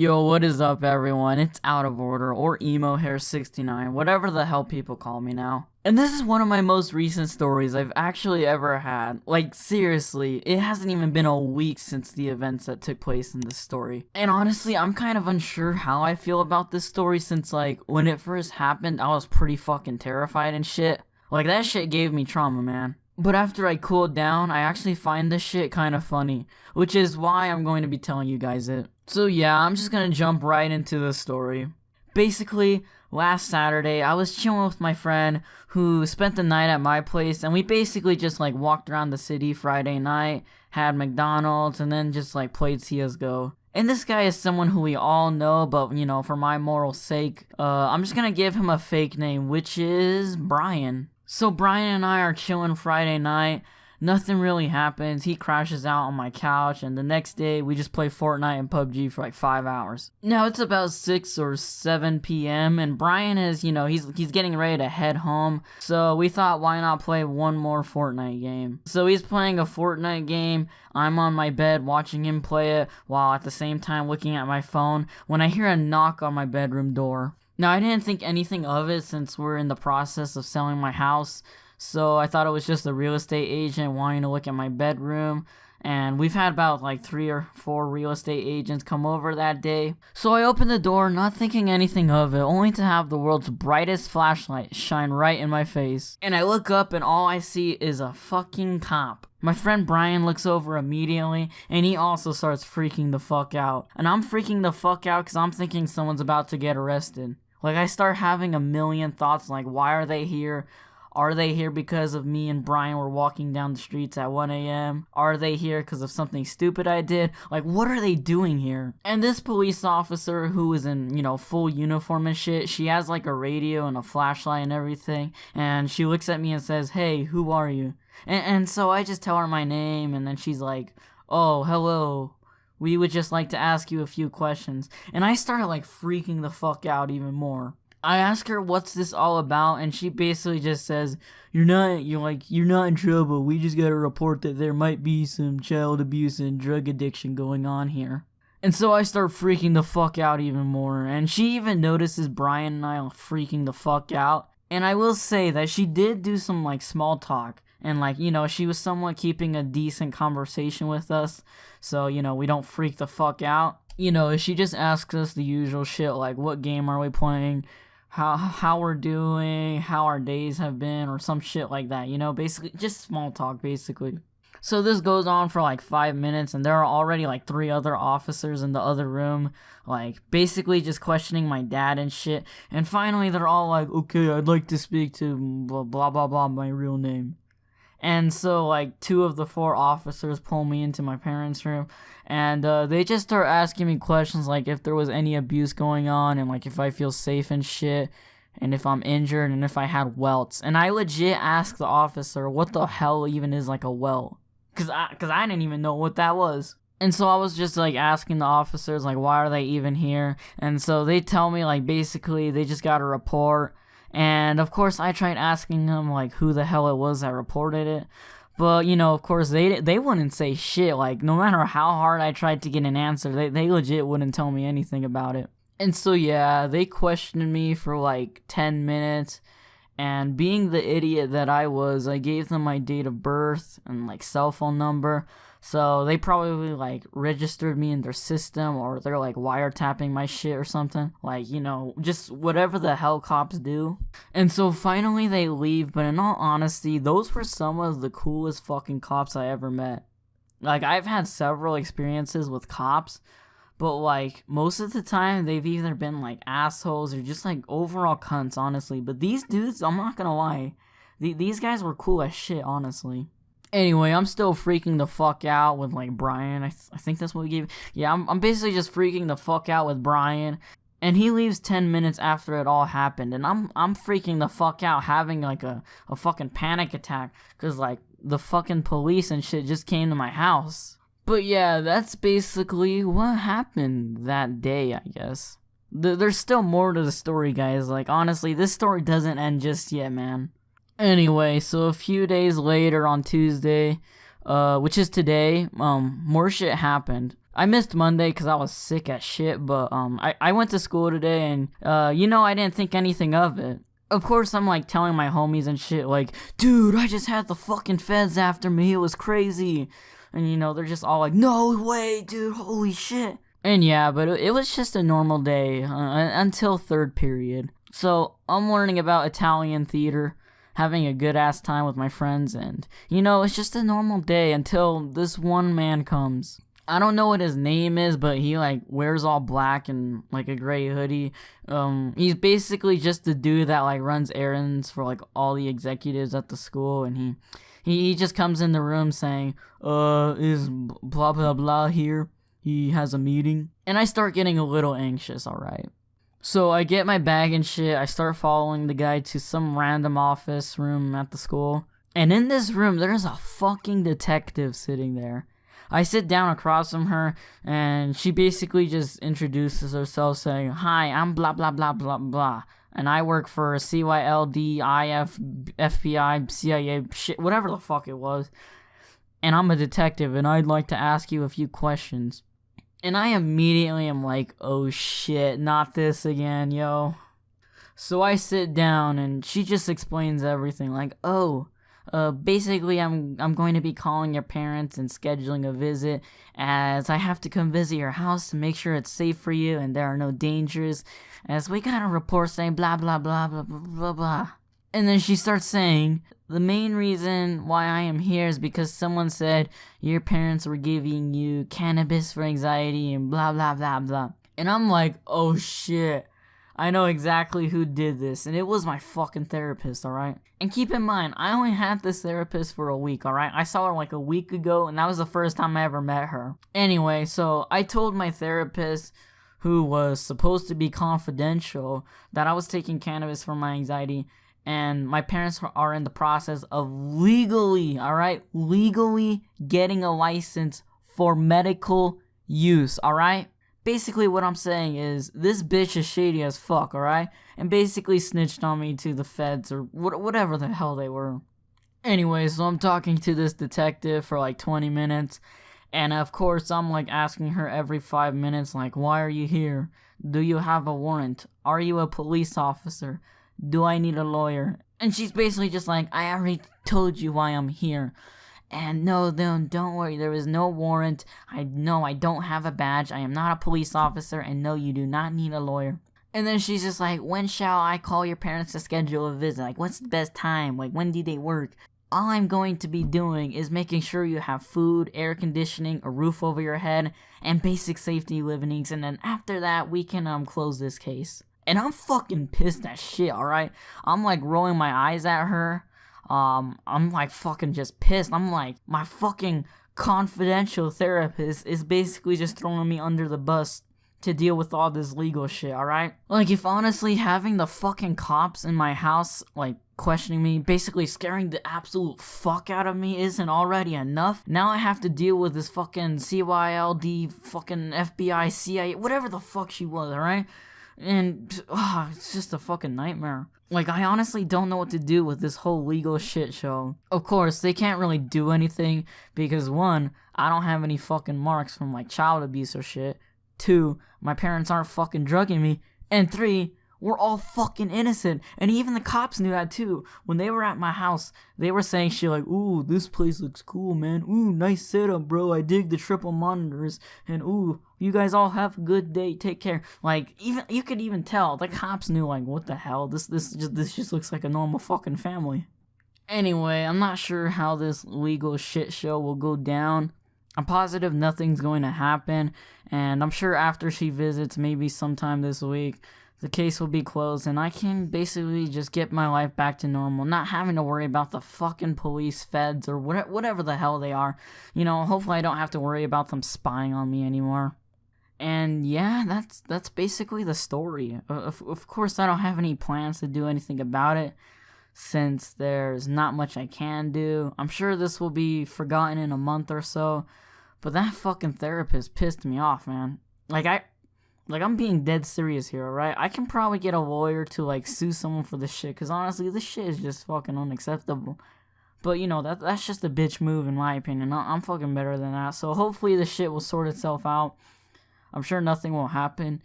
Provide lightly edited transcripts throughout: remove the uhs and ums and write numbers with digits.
Yo, what is up, everyone? It's Out of Order, or Emo Hair 69, whatever the hell people call me now. And this is one of my most recent stories I've actually ever had. Like, seriously, it hasn't even been a week since the events that took place in this story. And honestly, I'm kind of unsure how I feel about this story since, like, when it first happened, I was pretty fucking terrified and shit. Like, that shit gave me trauma, man. But after I cooled down, I actually find this shit kind of funny, which is why I'm going to be telling you guys it. So yeah, I'm just gonna jump right into the story. Basically, last Saturday, I was chilling with my friend who spent the night at my place, and we basically just like walked around the city Friday night, had McDonald's, and then just like played CSGO. And this guy is someone who we all know, but you know, for my moral sake, I'm just gonna give him a fake name, which is Brian. So Brian and I are chilling Friday night. Nothing really happens. He crashes out on my couch, and the next day we just play Fortnite and PUBG for like 5 hours. Now it's about 6 or 7 p.m. and Brian is, you know, he's getting ready to head home. So we thought, why not play one more Fortnite game? So he's playing a Fortnite game. I'm on my bed watching him play it while at the same time looking at my phone when I hear a knock on my bedroom door. Now I didn't think anything of it since we're in the process of selling my house. So I thought it was just a real estate agent wanting to look at my bedroom. And we've had about like 3 or 4 real estate agents come over that day. So I opened the door, not thinking anything of it, only to have the world's brightest flashlight shine right in my face. And I look up and all I see is a fucking cop. My friend Brian looks over immediately and he also starts freaking the fuck out. And I'm freaking the fuck out because I'm thinking someone's about to get arrested. Like, I start having a million thoughts like, why are they here? Are they here because of me and Brian were walking down the streets at 1 a.m.? Are they here because of something stupid I did? Like, what are they doing here? And this police officer who is in, you know, full uniform and shit, she has like a radio and a flashlight and everything. And she looks at me and says, "Hey, who are you?" And so I just tell her my name, and then she's like, "Oh, hello. We would just like to ask you a few questions." And I started like freaking the fuck out even more. I ask her what's this all about, and she basically just says, you're not in trouble. We just got a report that there might be some child abuse and drug addiction going on here. And so I start freaking the fuck out even more, and she even notices Brian and I are freaking the fuck out. And I will say that she did do some like small talk, and like, you know, she was somewhat keeping a decent conversation with us, so, you know, we don't freak the fuck out. You know, she just asks us the usual shit like, what game are we playing? How we're doing, how our days have been, or some shit like that, you know, basically just small talk, basically. So this goes on for like 5 minutes, and there are already like 3 other officers in the other room, like basically just questioning my dad and shit. And finally they're all like, okay, I'd like to speak to blah blah blah, blah my real name. And so like 2 of the 4 officers pull me into my parents' room, and they just start asking me questions like if there was any abuse going on, and like if I feel safe and shit, and if I'm injured, and if I had welts. And I legit asked the officer what the hell even is like a welt, cause I didn't even know what that was. And so I was just like asking the officers like, why are they even here? And so they tell me like basically they just got a report. And of course I tried asking them like who the hell it was that reported it, but you know, of course they wouldn't say shit. Like, no matter how hard I tried to get an answer, they legit wouldn't tell me anything about it. And so yeah, they questioned me for like 10 minutes, and being the idiot that I was, I gave them my date of birth and like cell phone number. So they probably like registered me in their system, or they're like wiretapping my shit or something. Like, you know, just whatever the hell cops do. And so finally they leave, but in all honesty, those were some of the coolest fucking cops I ever met. Like, I've had several experiences with cops, but like most of the time they've either been like assholes or just like overall cunts, honestly. But these dudes, I'm not gonna lie, these guys were cool as shit, honestly. Anyway, I'm still freaking the fuck out with like Brian. I think that's what we gave. Yeah, I'm basically just freaking the fuck out with Brian, and he leaves 10 minutes after it all happened, and I'm freaking the fuck out, having like a fucking panic attack, cause like the fucking police and shit just came to my house. But yeah, that's basically what happened that day, I guess. There's still more to the story, guys. Like, honestly, this story doesn't end just yet, man. Anyway, so a few days later on Tuesday, which is today, more shit happened. I missed Monday because I was sick as shit, but I went to school today and I didn't think anything of it. Of course, I'm like telling my homies and shit like, dude, I just had the fucking feds after me, it was crazy. And they're just all like, no way, dude, holy shit. And yeah, but it was just a normal day until third period. So I'm learning about Italian theater, having a good ass time with my friends, and it's just a normal day until this one man comes. I don't know what his name is, but he like wears all black and like a gray hoodie. He's basically just the dude that like runs errands for like all the executives at the school, and he just comes in the room saying, is blah blah blah here? He has a meeting. And I start getting a little anxious, alright. So I get my bag and shit, I start following the guy to some random office room at the school. And in this room, there's a fucking detective sitting there. I sit down across from her, and she basically just introduces herself saying, hi, I'm blah blah blah blah blah, and I work for CYLD, IF, FBI, CIA, shit, whatever the fuck it was. And I'm a detective, and I'd like to ask you a few questions. And I immediately am like, oh shit, not this again, yo. So I sit down, and she just explains everything, like, basically I'm going to be calling your parents and scheduling a visit, as I have to come visit your house to make sure it's safe for you and there are no dangers, as we got a report saying blah blah blah blah blah blah blah. And then she starts saying, the main reason why I am here is because someone said your parents were giving you cannabis for anxiety and blah blah blah blah. And I'm like, oh shit, I know exactly who did this, and it was my fucking therapist, alright? And keep in mind, I only had this therapist for a week, alright? I saw her like a week ago, and that was the first time I ever met her. Anyway, so I told my therapist, who was supposed to be confidential, that I was taking cannabis for my anxiety, and my parents are in the process of legally getting a license for medical use, alright? Basically what I'm saying is, this bitch is shady as fuck, alright? And basically snitched on me to the feds, or whatever the hell they were. Anyway, so I'm talking to this detective for like 20 minutes, and of course I'm like asking her every 5 minutes, like, why are you here? Do you have a warrant? Are you a police officer? Do I need a lawyer? And she's basically just like, I already told you why I'm here. And no, don't worry, there is no warrant. I don't have a badge. I am not a police officer. And no, you do not need a lawyer. And then she's just like, when shall I call your parents to schedule a visit? Like, what's the best time? Like, when do they work? All I'm going to be doing is making sure you have food, air conditioning, a roof over your head, and basic safety living needs. And then after that, we can close this case. And I'm fucking pissed as shit, alright? I'm like rolling my eyes at her. I'm like fucking just pissed. I'm like, my fucking confidential therapist is basically just throwing me under the bus to deal with all this legal shit, alright? Like, if honestly having the fucking cops in my house, like, questioning me, basically scaring the absolute fuck out of me isn't already enough, now I have to deal with this fucking CYLD, fucking FBI, CIA, whatever the fuck she was, alright? And, it's just a fucking nightmare. Like, I honestly don't know what to do with this whole legal shit show. Of course, they can't really do anything because 1, I don't have any fucking marks from, like, child abuse or shit. 2, my parents aren't fucking drugging me. And 3, we're all fucking innocent. And even the cops knew that too. When they were at my house, they were saying shit like, ooh, this place looks cool, man. Ooh, nice setup, bro. I dig the triple monitors. And ooh, you guys all have a good day. Take care. Like, even you could even tell the cops knew, like, what the hell? This just looks like a normal fucking family. Anyway, I'm not sure how this legal shit show will go down. I'm positive nothing's going to happen, and I'm sure after she visits, maybe sometime this week, the case will be closed, and I can basically just get my life back to normal, not having to worry about the fucking police, feds, or whatever the hell they are. Hopefully I don't have to worry about them spying on me anymore. And yeah, that's basically the story. Of course, I don't have any plans to do anything about it, since there's not much I can do. I'm sure this will be forgotten in a month or so, but that fucking therapist pissed me off, man. I'm being dead serious here, alright? I can probably get a lawyer to, like, sue someone for this shit, because honestly, this shit is just fucking unacceptable. But you know, that's just a bitch move in my opinion. I'm fucking better than that. So hopefully the shit will sort itself out. I'm sure nothing will happen.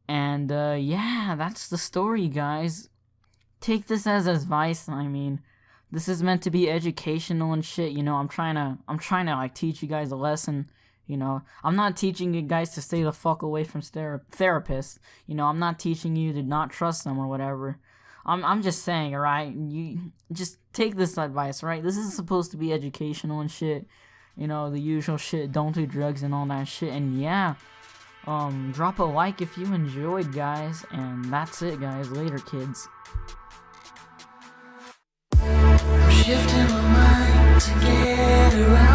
And yeah, that's the story, guys. Take this as advice. I mean, this is meant to be educational and shit. You know, I'm trying to like teach you guys a lesson. You know, I'm not teaching you guys to stay the fuck away from therapists. You know, I'm not teaching you to not trust them or whatever. I'm just saying, alright? You just take this advice, right? This is supposed to be educational and shit. You know, the usual shit. Don't do drugs and all that shit. And yeah, drop a like if you enjoyed, guys. And that's it, guys. Later, kids. I'm shifting my mind to get around.